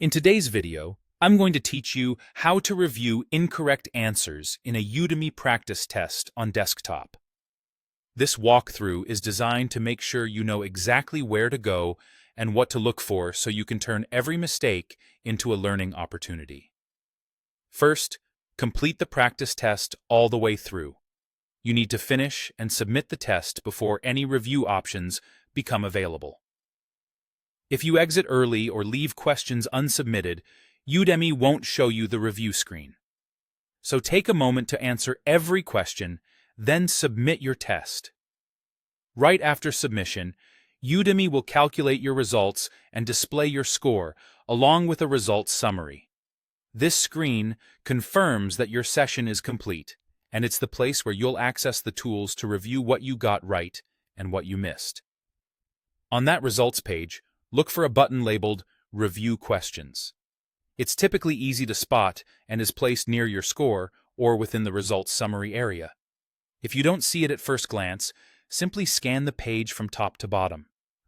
In today's video, I'm going to teach you how to review incorrect answers in a Udemy practice test on desktop. This walkthrough is designed to make sure you know exactly where to go and what to look for so you can turn every mistake into a learning opportunity. First, complete the practice test all the way through. You need to finish and submit the test before any review options become available. If you exit early or leave questions unsubmitted, Udemy won't show you the review screen. So take a moment to answer every question, then submit your test. Right after submission, Udemy will calculate your results and display your score, along with a results summary. This screen confirms that your session is complete, and it's the place where you'll access the tools to review what you got right and what you missed. On that results page, look for a button labeled Review Questions. It's typically easy to spot and is placed near your score or within the results summary area. If you don't see it at first glance, simply scan the page from top to bottom.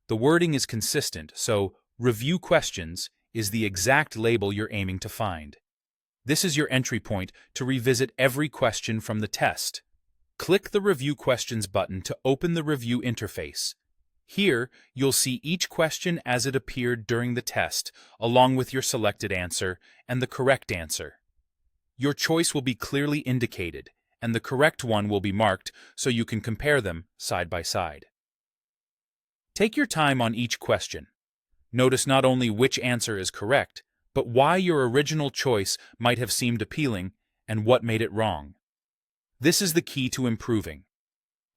The wording is consistent, so Review Questions is the exact label you're aiming to find. This is your entry point to revisit every question from the test. Click the Review Questions button to open the review interface. Here, you'll see each question as it appeared during the test, along with your selected answer and the correct answer. Your choice will be clearly indicated, and the correct one will be marked so you can compare them side by side. Take your time on each question. Notice not only which answer is correct, but why your original choice might have seemed appealing and what made it wrong. This is the key to improving.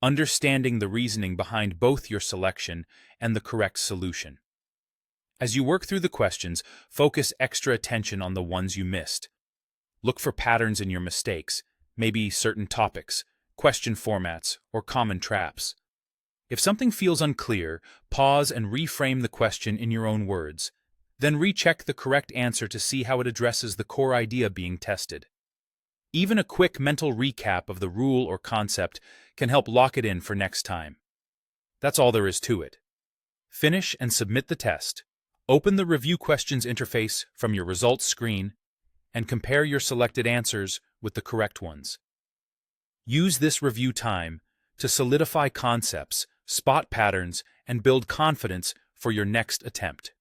Understanding the reasoning behind both your selection and the correct solution. As you work through the questions, focus extra attention on the ones you missed. Look for patterns in your mistakes, maybe certain topics, question formats, or common traps. If something feels unclear, pause and reframe the question in your own words. Then recheck the correct answer to see how it addresses the core idea being tested. Even a quick mental recap of the rule or concept can help lock it in for next time. That's all there is to it. Finish and submit the test. Open the Review Questions interface from your results screen and compare your selected answers with the correct ones. Use this review time to solidify concepts, spot patterns, and build confidence for your next attempt.